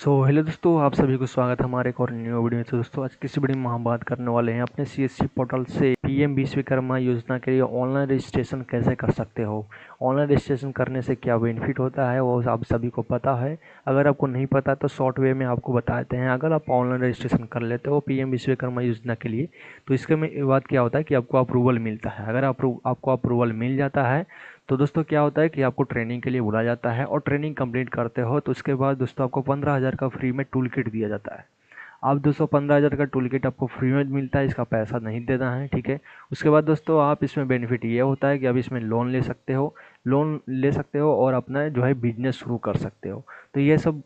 Hello दोस्तों, आप सभी को स्वागत है हमारे एक और न्यू वीडियो में। तो दोस्तों, आज किसी बड़ी में हम बात करने वाले हैं अपने सीएससी पोर्टल से पीएम विश्वकर्मा योजना के लिए ऑनलाइन रजिस्ट्रेशन कैसे कर सकते हो। ऑनलाइन रजिस्ट्रेशन करने से क्या बेनिफिट होता है वो आप सभी को पता है। अगर आपको नहीं पता तो शॉर्ट वे में आपको बताते हैं। अगर आप ऑनलाइन रजिस्ट्रेशन कर लेते हो पीएम विश्वकर्मा योजना के लिए तो इसके में बाद क्या होता है कि आपको अप्रूवल मिलता है। अगर आपको अप्रूवल मिल जाता है तो दोस्तों क्या होता है कि आपको ट्रेनिंग के लिए बुलाया जाता है और ट्रेनिंग कंप्लीट करते हो तो उसके बाद दोस्तों आपको 15,000 का फ्री में टूल किट दिया जाता है। आप दोस्तों 15,000 का टूल किट आपको फ्री में मिलता है, इसका पैसा नहीं देना है, ठीक है। उसके बाद दोस्तों आप इसमें बेनिफिट ये होता है कि आप इसमें लोन ले सकते हो और अपना जो है बिजनेस शुरू कर सकते हो। तो ये सब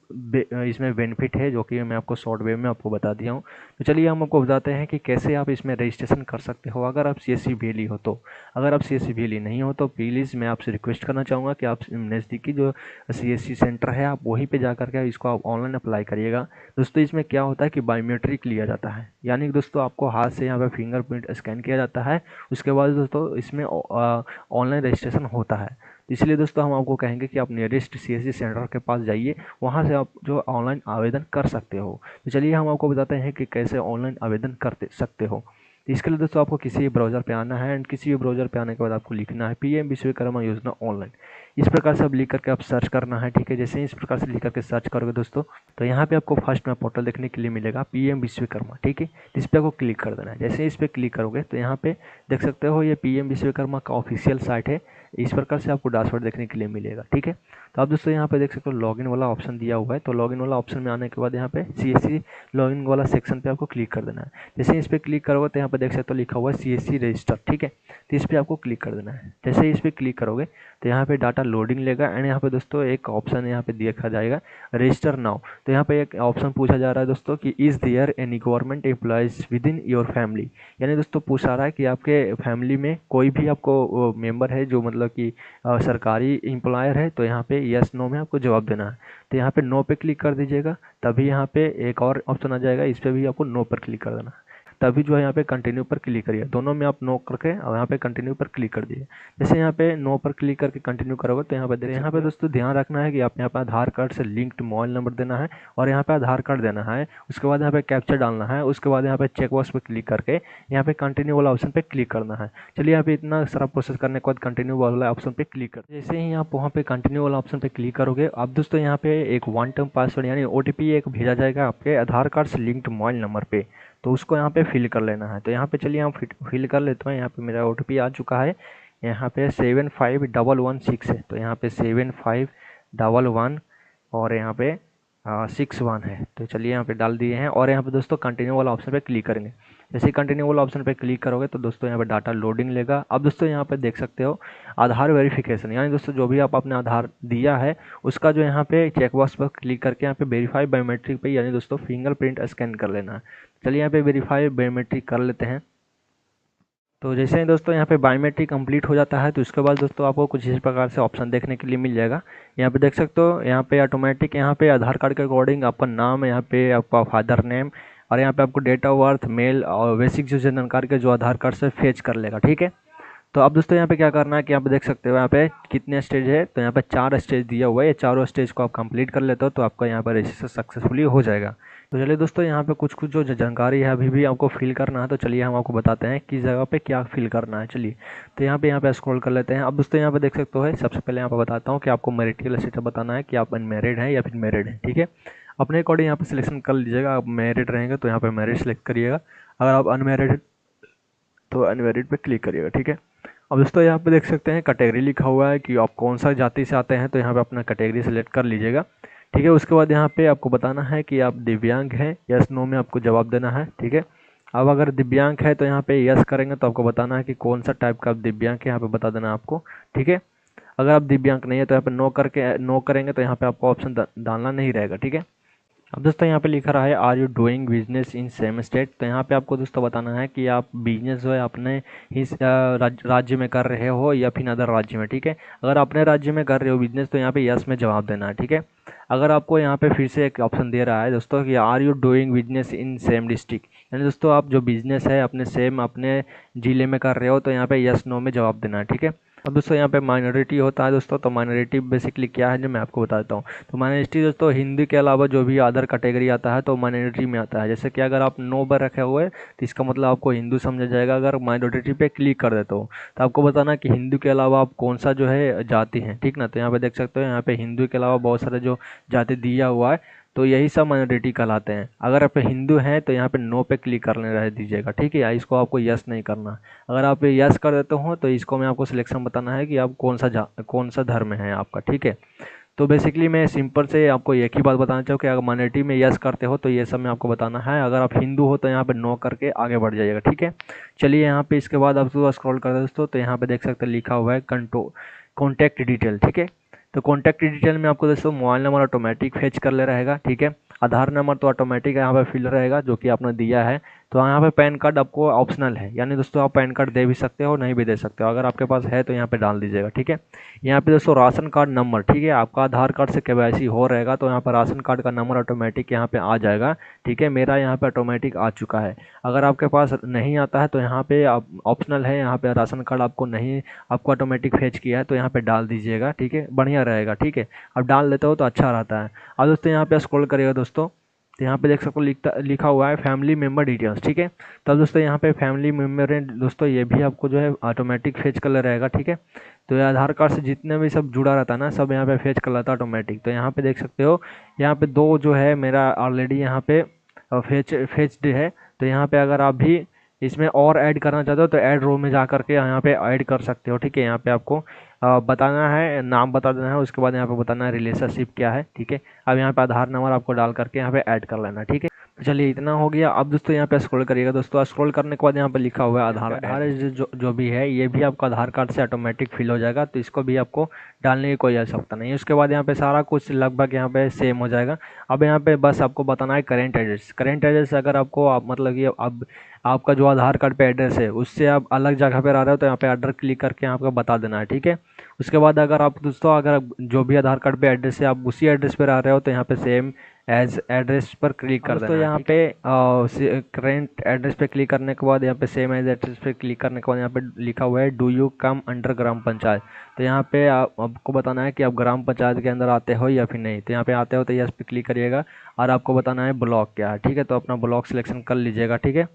इसमें बेनिफिट है जो कि मैं आपको शॉर्ट वे में आपको बता दिया हूँ। तो चलिए हम आपको बताते हैं कि कैसे आप इसमें रजिस्ट्रेशन कर सकते हो अगर आप सीएससी वेली हो तो। अगर आप सीएससी वेली नहीं हो तो प्लीज़ मैं आपसे रिक्वेस्ट करना चाहूँगा कि आप नज़दीकी जो सीएससी सेंटर है आप वहीं पे जा करके इसको आप ऑनलाइन अप्लाई करिएगा। दोस्तों इसमें क्या होता है कि बायोमेट्रिक लिया जाता है, यानी कि दोस्तों आपको हाथ से यहाँ पे फिंगरप्रिंट स्कैन किया जाता है। उसके बाद दोस्तों इसमें ऑनलाइन रजिस्ट्रेशन होता है। इसलिए दोस्तों हम आपको कहेंगे कि आप नियरेस्ट सीएससी सेंटर के पास जाइए, वहाँ से आप जो ऑनलाइन आवेदन कर सकते हो। तो चलिए हम आपको बताते हैं कि कैसे ऑनलाइन आवेदन कर सकते हो। तो इसके लिए दोस्तों आपको किसी भी ब्राउज़र पे आना है एंड किसी भी ब्राउज़र पे आने के बाद आपको लिखना है पीएम विश्वकर्मा योजना ऑनलाइन। इस प्रकार से आप लिख करके आप सर्च करना है, ठीक है। जैसे ही इस प्रकार से लिख करके सर्च करोगे दोस्तों तो यहाँ पे आपको फर्स्ट में पोर्टल देखने के लिए मिलेगा पीएम विश्वकर्मा, ठीक है। इस पर आपको क्लिक कर देना है। जैसे इस पर क्लिक करोगे तो यहाँ पे देख सकते हो ये पीएम विश्वकर्मा का ऑफिशियल साइट है। इस प्रकार से आपको डैशबोर्ड देखने के लिए मिलेगा, ठीक है। तो आप दोस्तों यहाँ पे देख सकते हो लॉगिन वाला ऑप्शन दिया हुआ है। तो लॉगिन वाला ऑप्शन में आने के बाद यहाँ पे सीएससी लॉगिन वाला सेक्शन पे आपको क्लिक कर देना है। जैसे ही इस पर क्लिक करोगे तो यहाँ पे देख सकते हो लिखा हुआ है सीएससी रजिस्टर, ठीक है। तो इस पर आपको क्लिक कर देना है। जैसे ही इस पर क्लिक करोगे तो यहाँ पे डाटा लोडिंग लेगा एंड यहाँ पे दोस्तों एक ऑप्शन यहाँ पे देखा जाएगा रजिस्टर नाउ। तो यहाँ पे एक ऑप्शन पूछा जा रहा है दोस्तों कि is there any government employees within your family, यानी दोस्तों पूछा रहा है कि आपके फैमिली में कोई भी आपको मेंबर है जो मतलब कि सरकारी एम्प्लॉयर है। तो यहाँ पे यस नो में आपको जवाब देना है। तो यहाँ पे नो पे क्लिक कर दीजिएगा। तभी यहाँ पे एक और ऑप्शन आ जाएगा, इस पर भी आपको नो पर क्लिक कर देना है। तभी जो है यहाँ पे कंटिन्यू पर क्लिक करिए। दोनों में आप नो करके और यहाँ पे कंटिन्यू पर क्लिक कर दीजिए। जैसे यहाँ पे नो पर क्लिक करके कंटिन्यू करोगे तो यहाँ पे दोस्तों ध्यान रखना है कि आप यहाँ पे आधार कार्ड से लिंक्ड मोबाइल नंबर देना है और यहाँ पे आधार कार्ड देना है। उसके बाद यहाँ पे कैप्चर डालना है। उसके बाद यहाँ पे चेक बॉक्स पे क्लिक करके यहाँ पे कंटिन्यू वाला ऑप्शन पे क्लिक करना है। चलिए यहाँ पे इतना सारा प्रोसेस करने के बाद कंटिन्यू वाला ऑप्शन पे क्लिक कर जैसे ही आप वहाँ पे कंटिन्यू वाला ऑप्शन पे क्लिक करोगे आप दोस्तों यहाँ पे एक वन टाइम पासवर्ड यानी ओटीपी एक भेजा जाएगा आपके आधार कार्ड से लिंक्ड मोबाइल नंबर पे। तो उसको यहाँ पे फिल कर लेना है। तो यहाँ पे चलिए हम फिल कर लेते हैं। यहाँ पे मेरा ओटीपी आ चुका है। यहाँ पे 75116 है। तो यहाँ पे 7511 और यहाँ पे 61 है। तो चलिए यहाँ पे डाल दिए हैं और यहाँ पे दोस्तों कंटिन्यू वाला ऑप्शन पे क्लिक करेंगे। जैसे ही कंटिन्यू वाला ऑप्शन पे क्लिक करोगे तो दोस्तों यहाँ पे डाटा लोडिंग लेगा। अब दोस्तों यहाँ पे देख सकते हो आधार वेरिफिकेशन, यानी दोस्तों जो भी आप अपने आधार दिया है उसका जो यहाँ पे चेकबॉक्स पर क्लिक करके यहाँ पे वेरीफाई बायोमेट्रिक पे यानी दोस्तों फिंगरप्रिंट स्कैन कर लेना है। चलिए यहाँ पे वेरीफाई बायोमेट्रिक कर लेते हैं। तो जैसे ही दोस्तों यहाँ पे बायोमेट्रिक कंप्लीट हो जाता है तो उसके बाद दोस्तों आपको कुछ इस प्रकार से ऑप्शन देखने के लिए मिल जाएगा। यहाँ पे देख सकते हो यहाँ पे ऑटोमेटिक यहाँ पे आधार कार्ड के अकॉर्डिंग आपका नाम, यहाँ पे आपका फादर नेम और यहाँ पे आपको डेट ऑफ बर्थ, मेल और बेसिक जो जानकारी के जो आधार कार्ड से फेच कर लेगा, ठीक है। तो अब दोस्तों यहाँ पे क्या करना है कि यहाँ पे देख सकते हो यहाँ पे कितने स्टेज है। तो यहाँ पे 4 स्टेज दिया हुआ है। ये चारों स्टेज को आप कंप्लीट कर लेते हो तो आपका यहाँ पर रजिस्टर सक्सेसफुली हो जाएगा। तो चलिए दोस्तों यहाँ पे कुछ कुछ जो जानकारी है अभी भी आपको फिल करना है। तो चलिए हम आपको बताते हैं किस जगह पे क्या फिल करना है। चलिए तो यहाँ पे स्क्रॉल कर लेते हैं। अब दोस्तों यहाँ पे देख सकते हो सबसे पहले यहाँ पे बताता हूँ कि आपको मैरिटल स्टेटस बताना है कि आप अनमैरिड हैं या फिर मैरिड हैं, ठीक है। अपने अकॉर्डिंग यहाँ पे सिलेक्शन कर लीजिएगा। आप मैरिड रहेंगे तो यहाँ पे मैरिड सेलेक्ट करिएगा। अगर आप अनमैरिड तो अनमैरिड पे क्लिक करिएगा, ठीक है। अब दोस्तों यहाँ पे देख सकते हैं कैटेगरी लिखा हुआ है कि आप कौन सा जाति से आते हैं। तो यहाँ पे अपना कैटेगरी सेलेक्ट कर लीजिएगा, ठीक है। उसके बाद यहाँ पे आपको बताना है कि आप दिव्यांग हैं, यस नो में आपको जवाब देना है, ठीक है। अब अगर दिव्यांग है तो यहाँ पे यस करेंगे तो आपको बताना है कि कौन सा टाइप का आप दिव्यांग है, यहाँ पे बता देना आपको, ठीक है। अगर आप दिव्यांग नहीं है तो यहाँ पे नो करेंगे तो यहाँ पे आपको ऑप्शन डालना नहीं रहेगा, ठीक है। अब दोस्तों यहाँ पे लिखा रहा है are you doing business in same state. तो यहाँ पे आपको दोस्तों बताना है कि आप बिजनेस जो है अपने ही राज्य में कर रहे हो या फिर अदर राज्य में, ठीक है। अगर अपने राज्य में कर रहे हो बिजनेस तो यहाँ पे यस में जवाब देना है, ठीक है। अगर आपको यहाँ पे फिर से एक ऑप्शन दे रहा है दोस्तों कि are you doing business in same district, यानी दोस्तों आप जो बिजनेस है अपने ज़िले में कर रहे हो तो यहाँ पे यस नो में जवाब देना है, ठीक है। अब दोस्तों यहाँ पे माइनॉरिटी होता है दोस्तों, तो माइनॉरिटी बेसिकली क्या है जो मैं आपको बता देता हूँ। तो माइनॉरिटी दोस्तों हिंदी के अलावा जो भी अदर कैटेगरी आता है तो माइनॉरिटी में आता है। जैसे कि अगर आप नो पर रखे हुए हैं तो इसका मतलब आपको हिंदू समझा जाएगा। अगर माइनॉरिटी पे क्लिक कर देते हो तो आपको बताना कि हिंदू के अलावा आप कौन सा जो है जाति है, ठीक ना। तो यहाँ पे देख सकते हो, यहाँ पे हिंदू के अलावा बहुत सारे जो जाति दिया हुआ है, तो यही सब माइनॉरिटी कहलाते हैं। अगर आप हिंदू हैं तो यहाँ पे नो पे क्लिक करने रह दीजिएगा, ठीक है। इसको आपको यस नहीं करना। अगर आप यस कर देते हो तो इसको मैं आपको सिलेक्शन बताना है कि आप कौन सा धर्म है आपका, ठीक है। तो बेसिकली मैं सिंपल से आपको एक ही बात बताना चाहूँ कि अगर माइनॉरिटी में यस करते हो तो ये सब मैं आपको बताना है। अगर आप हिंदू हो तो यहाँ पे नो करके आगे बढ़ जाइएगा, ठीक है। चलिए यहाँ पे इसके बाद आप स्क्रॉल कर दे दोस्तों, तो यहाँ पे देख सकते हैं लिखा हुआ है कॉन्टैक्ट डिटेल, ठीक है। तो कॉन्टैक्ट डिटेल में आपको दोस्तों मोबाइल नंबर ऑटोमेटिक फेच कर ले रहेगा, ठीक है। आधार नंबर तो ऑटोमेटिक यहाँ पे फिल रहेगा जो कि आपने दिया है। तो यहाँ पे पैन कार्ड आपको ऑप्शनल है, यानी दोस्तों आप पैन कार्ड दे भी सकते हो, नहीं भी दे सकते हो। अगर आपके पास है तो यहाँ पे डाल दीजिएगा, ठीक है। यहाँ पे दोस्तों राशन कार्ड नंबर, ठीक है। आपका आधार कार्ड से केवाईसी हो रहेगा तो यहाँ पर राशन कार्ड का नंबर ऑटोमेटिक यहाँ पे आ जाएगा, ठीक है। मेरा यहाँ पे ऑटोमेटिक आ चुका है। अगर आपके पास नहीं आता है तो यहाँ पे ऑप्शनल है, यहाँ पे राशन कार्ड आपको नहीं, आपको ऑटोमेटिक फेच किया है तो यहाँ पे डाल दीजिएगा, ठीक है। बढ़िया रहेगा, ठीक है। अब डाल देते हो तो अच्छा रहता है। अब दोस्तों यहाँ पे स्क्रॉल करिएगा दोस्तों, तो यहाँ पे देख सकते हो लिखा हुआ है फैमिली मेम्बर डिटेल्स, ठीक है। तब दोस्तों यहाँ पे फैमिली मेम्बर है दोस्तों, ये भी आपको जो है ऑटोमेटिक फेच कर रहेगा, ठीक है। तो ये आधार कार्ड से जितने भी सब जुड़ा रहता है ना, सब यहाँ पे फेच कर लेता है ऑटोमेटिक। तो यहाँ पे देख सकते हो, यहाँ पे दो जो है मेरा ऑलरेडी यहाँ पे फेच्ड है। तो यहाँ पे अगर आप भी इसमें और ऐड करना चाहते हो तो ऐड रो में जा करके यहाँ पे ऐड कर सकते हो, ठीक है। यहाँ पे आपको बताना है, नाम बता देना है, उसके बाद यहाँ पे बताना है रिलेशनशिप क्या है, ठीक है। अब यहाँ पे आधार नंबर आपको डाल करके यहाँ पे ऐड कर लेना, ठीक है। तो चलिए इतना हो गया। अब दोस्तों यहाँ पे स्क्रॉल करिएगा दोस्तों, स्क्रॉल करने के बाद यहाँ पे लिखा हुआ है आधार जो भी है ये भी आपका आधार कार्ड से ऑटोमेटिक फिल हो जाएगा। तो इसको भी आपको डालने की कोई आवश्यकता नहीं है। उसके बाद यहाँ पे सारा कुछ लगभग यहाँ पे सेम हो जाएगा। अब यहाँ पे बस आपको बताना है करेंट एड्रेस। करेंट एड्रेस अगर आपको मतलब कि अब आपका जो आधार कार्ड पे एड्रेस है उससे आप अलग जगह पे रह रहे हो तो यहाँ पे एड्रेस क्लिक करके आपको बता देना है, ठीक है। उसके बाद अगर आप दोस्तों अगर जो भी आधार कार्ड पे एड्रेस है आप उसी एड्रेस पे रह रहे हो तो यहाँ पे सेम एज एड्रेस पर क्लिक कर देना। तो यहाँ पे करेंट एड्रेस पे क्लिक करने के बाद यहाँ पे सेम एज एड्रेस पे क्लिक करने के बाद यहाँ पे लिखा हुआ है डू यू कम अंडर ग्राम पंचायत। तो यहाँ पे आपको बताना है कि आप ग्राम पंचायत के अंदर आते हो या फिर नहीं। तो यहाँ पे आते हो तो यस पे क्लिक करिएगा और आपको बताना है ब्लॉक क्या है, ठीक है। तो अपना ब्लॉक सिलेक्शन कर लीजिएगा, ठीक है।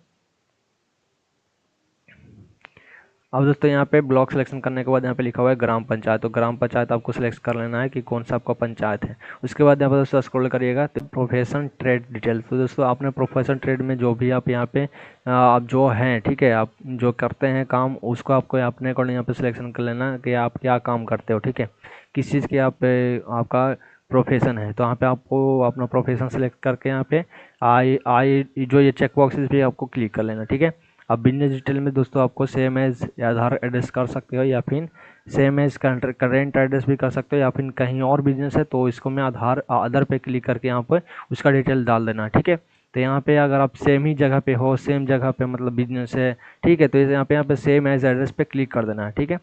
अब दोस्तों यहाँ पे ब्लॉक सिलेक्शन करने के बाद यहाँ पे लिखा हुआ है ग्राम पंचायत। तो ग्राम पंचायत आपको सिलेक्ट कर लेना है कि कौन सा आपका पंचायत है। उसके बाद यहाँ पर दोस्तों स्क्रॉल करिएगा तो प्रोफेशन ट्रेड डिटेल्स। तो दोस्तों आपने प्रोफेशन ट्रेड में जो भी आप यहाँ पे आप जो हैं, ठीक है, आप जो करते हैं काम उसको आपको अपने अकॉर्डिंग यहाँ पे सिलेक्शन कर लेना है कि आप क्या काम करते हो, ठीक है। किस चीज़ के आपका प्रोफेशन है। तो यहाँ पे आपको अपना प्रोफेशन सेलेक्ट करके यहाँ पे आई जो ये चेक बॉक्सेस भी आपको क्लिक कर लेना, ठीक है। अब बिजनेस डिटेल में दोस्तों आपको सेम एज आधार एड्रेस कर सकते हो या फिर सेम एज करेंट एड्रेस भी कर सकते हो या फिर कहीं और बिजनेस है तो इसको मैं आधार अदर पे क्लिक करके यहाँ पर उसका डिटेल डाल देना, ठीक है। तो यहाँ पे अगर आप सेम ही जगह पे हो, सेम जगह पे मतलब बिजनेस है, ठीक है, तो यहाँ पे सेम एज एड्रेस पे क्लिक कर देना है, ठीक है।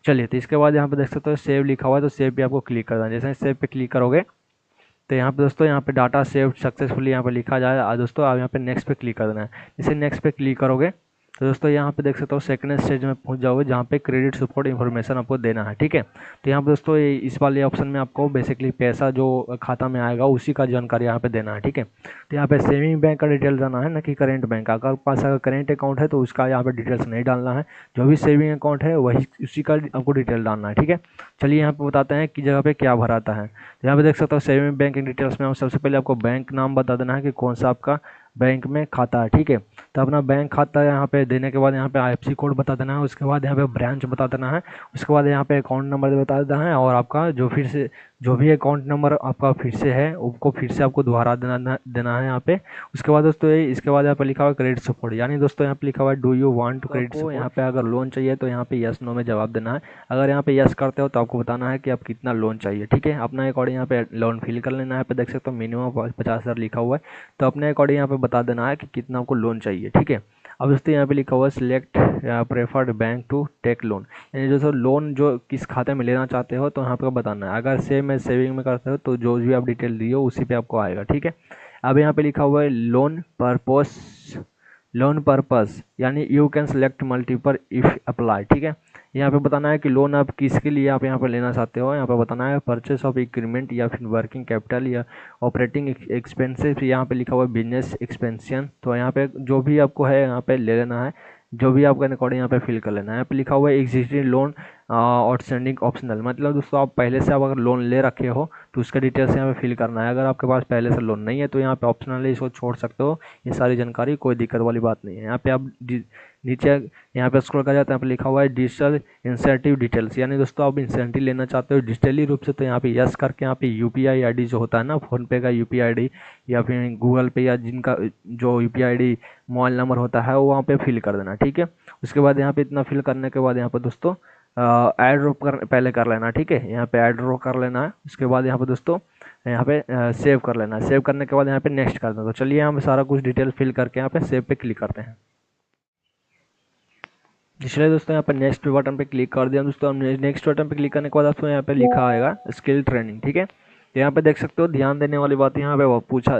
चलिए तो इसके बाद यहाँ पे देख सकते हो सेव लिखा हुआ है तो सेव पे आपको क्लिक कर देना है। जैसे सेव पे क्लिक करोगे तो यहाँ पे दोस्तों यहाँ पे डाटा सेव सक्सेसफुली यहाँ पे लिखा जाए दोस्तों। आप यहाँ पे नेक्स्ट पे क्लिक कर देना है। जैसे नेक्स्ट पे क्लिक करोगे तो दोस्तों यहाँ पे देख सकते हो सेकंड स्टेज में पहुँच जाओगे जहाँ पे क्रेडिट सपोर्ट इन्फॉर्मेशन आपको देना है, ठीक है। तो यहाँ पे दोस्तों इस वाले ऑप्शन में आपको बेसिकली पैसा जो खाता में आएगा उसी का जानकारी यहाँ पे देना है, ठीक है। तो यहाँ पे सेविंग बैंक का डिटेल डालना है ना कि करेंट बैंक। अगर पास अगर करेंट अकाउंट है तो उसका यहाँ पे डिटेल्स नहीं डालना है, जो भी सेविंग अकाउंट है वही उसी का आपको डिटेल डालना है, ठीक है। चलिए यहाँ पे बताते हैं कि जगह पे क्या भराता है। तो यहाँ पे देख सकते हो सेविंग बैंक डिटेल्स में सबसे पहले आपको बैंक नाम बता देना है कि कौन सा आपका बैंक में खाता है, ठीक है। तो अपना बैंक खाता यहाँ पे देने के बाद यहाँ पे IFSC कोड बता देना है। उसके बाद यहाँ पे ब्रांच बता देना है। उसके बाद यहाँ पे अकाउंट नंबर बता देना है और आपका जो भी अकाउंट नंबर आपका फिर से है उसको फिर से आपको दोबारा देना है यहाँ पे। उसके बाद दोस्तों इसके बाद यहाँ पे लिखा हुआ है क्रेडिट सपोर्ट, यानी दोस्तों यहाँ पे लिखा हुआ है do you want to credit support. यहाँ पे अगर लोन चाहिए तो यहाँ पे यस नो में जवाब देना है। अगर यहाँ पे यस करते हो तो आपको बताना है कि आप कितना लोन चाहिए, ठीक है। अपना अकॉर्डिंग यहाँ पे लोन फिल कर लेना है। यहाँ पे देख सकते हो मिनिमम 50,000 लिखा हुआ है, तो अपने अकॉर्डिंग यहाँ पे बता देना है कि कितना आपको लोन चाहिए, ठीक है। अब दोस्तों यहाँ पे लिखा हुआ है select preferred bank to take loan, यानी दोस्तों लोन जो किस खाते में लेना चाहते हो तो यहाँ पे बताना है। अगर सेम है सेविंग में करते हो तो जो भी आप डिटेल दिए हो उसी पे आपको आएगा, ठीक है। अब यहाँ पे लिखा हुआ है लोन पर्पस यानी you can select multiple if apply, ठीक है। यहाँ पे बताना है कि लोन आप किसके लिए आप यहाँ पे लेना चाहते हो। यहाँ पे बताना है परचेस ऑफ इक्विपमेंट या फिर वर्किंग कैपिटल या ऑपरेटिंग एक्सपेंसेस, यहाँ पे लिखा हुआ है बिजनेस एक्सपेंशन। तो यहाँ पे जो भी आपको है यहाँ पे ले लेना है, जो भी आपका अकॉर्डिंग यहाँ पे फिल कर लेना है। यहाँ पे लिखा हुआ है एग्जिस्टिंग लोन आउटस्टैंडिंग ऑप्शनल, मतलब दोस्तों आप पहले से आप अगर लोन ले रखे हो तो उसका डिटेल्स यहाँ पे फिल करना है। अगर आपके पास पहले से लोन नहीं है तो यहाँ पे ऑप्शनल है, इसको छोड़ सकते हो। ये सारी जानकारी कोई दिक्कत वाली बात नहीं है। यहाँ पे आप नीचे यहाँ पे स्क्रॉल कर जाते हैं, यहाँ पे लिखा हुआ है डिजिटल इंसेंटिव डिटेल्स, यानी दोस्तों आप इंसेंटिव लेना चाहते हो डिजिटली रूप से, तो यहाँ पे यस करके यहाँ पे यूपीआई आईडी जो होता है ना, फोन पे का यूपीआई आईडी या फिर गूगल पे या जिनका जो यूपीआई आईडी मोबाइल नंबर होता है वो वहाँ पे फिल कर देना, ठीक है। उसके बाद यहाँ पे इतना फिल करने के बाद यहाँ पे दोस्तों ऐड ड्रॉप पहले कर लेना, ठीक है। यहाँ पे ऐड ड्रॉप कर लेना है। उसके बाद यहाँ पे दोस्तों यहाँ पे सेव कर लेना है। सेव करने के बाद यहाँ पे नेक्स्ट कर देना। तो चलिए यहाँ पे सारा कुछ डिटेल फिल करके यहाँ पे सेव पे क्लिक करते हैं। इसलिए दोस्तों यहाँ पे नेक्स्ट बटन पे क्लिक कर दिया दोस्तों। नेक्स्ट बटन पे क्लिक करने के बाद आपको यहाँ पे लिखा आएगा स्किल ट्रेनिंग, ठीक है। तो यहाँ पे देख सकते हो ध्यान देने वाली बात यहाँ पे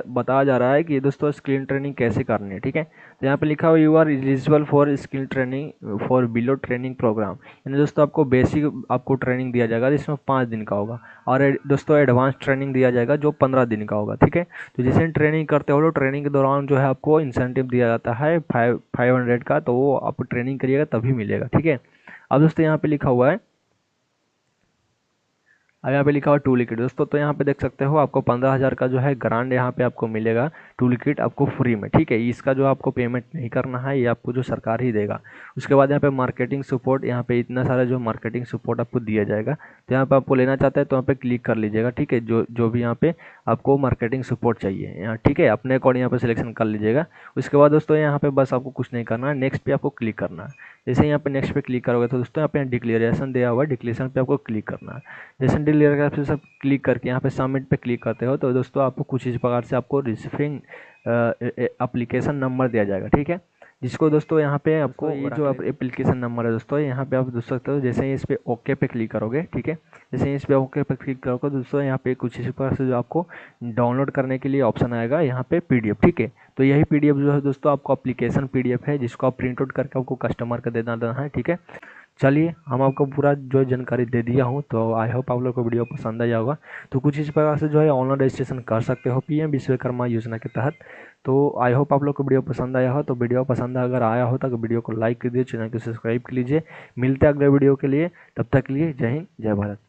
बताया जा रहा है कि दोस्तों स्किल ट्रेनिंग कैसे करनी है, ठीक है। तो यहाँ पे लिखा हुआ you are eligible for skill training for below training program, यानी दोस्तों आपको बेसिक आपको ट्रेनिंग दिया जाएगा जिसमें 5 दिन का होगा, और दोस्तों एडवांस ट्रेनिंग दिया जाएगा जो 15 दिन का होगा, ठीक है। तो जैसे ट्रेनिंग करते हो तो ट्रेनिंग के दौरान जो है आपको इंसेंटिव दिया जाता है 500 का, तो वो आप ट्रेनिंग करिएगा तभी मिलेगा, ठीक है। अब दोस्तों यहाँ पे लिखा हुआ है, अब यहाँ पे लिखा हुआ टूल किट दोस्तों। तो यहाँ पे देख सकते हो आपको 15,000 का जो है ग्रांड यहाँ पे आपको मिलेगा टूल किट आपको फ्री में, ठीक है। इसका जो आपको पेमेंट नहीं करना है, ये आपको जो सरकार ही देगा। उसके बाद यहाँ पे मार्केटिंग सपोर्ट, यहाँ पे इतना सारा जो मार्केटिंग सपोर्ट आपको दिया जाएगा। तो यहाँ पे आपको लेना चाहता है तो यहाँ पे क्लिक कर लीजिएगा, ठीक है। जो भी यहाँ पे आपको मार्केटिंग सपोर्ट चाहिए यहाँ, ठीक है, अपने अकॉर्डिंग यहाँ पे सिलेक्शन कर लीजिएगा। उसके बाद दोस्तों यहाँ पे बस आपको कुछ नहीं करना है, नेक्स्ट पे आपको क्लिक करना है। जैसे यहाँ पे नेक्स्ट पे क्लिक करोगे तो दोस्तों यहाँ पे डिक्लेरेशन दिया हुआ है, डिक्लेरेशन पे आपको क्लिक करना है। जैसे डिक्लेरेशन पे सब क्लिक करके यहाँ पे सबमिट पे क्लिक करते हो तो दोस्तों आपको कुछ इस प्रकार से आपको रिसीविंग एप्लीकेशन नंबर दिया जाएगा, ठीक है। जिसको दोस्तों यहाँ पे आपको ये जो एप्लीकेशन नंबर है दोस्तों यहाँ पे आप देख सकते हो। जैसे ही इस पे ओके पे क्लिक करोगे, ठीक है, जैसे ही इस पे ओके पे क्लिक करोगे दोस्तों यहाँ पे कुछ इसी प्रकार से जो आपको डाउनलोड करने के लिए ऑप्शन आएगा यहाँ पे पीडीएफ, ठीक है। तो यही पीडीएफ जो है दोस्तों आपको एप्लीकेशन पीडीएफ है, जिसको आप प्रिंट आउट करके आपको कस्टमर का देना है, ठीक है। चलिए हम आपको पूरा जो जानकारी दे दिया हूँ, तो आई होप आप लोग को वीडियो पसंद आया होगा। तो कुछ इस प्रकार से जो है ऑनलाइन रजिस्ट्रेशन कर सकते हो पीएम विश्वकर्मा योजना के तहत। तो आई होप आप लोग को वीडियो पसंद आया हो। तो वीडियो पसंद अगर आया हो तो वीडियो को लाइक कीजिए, चैनल को सब्सक्राइब कीजिए। मिलते हैं अगले वीडियो के लिए, तब तक के लिए जय हिंद जय भारत।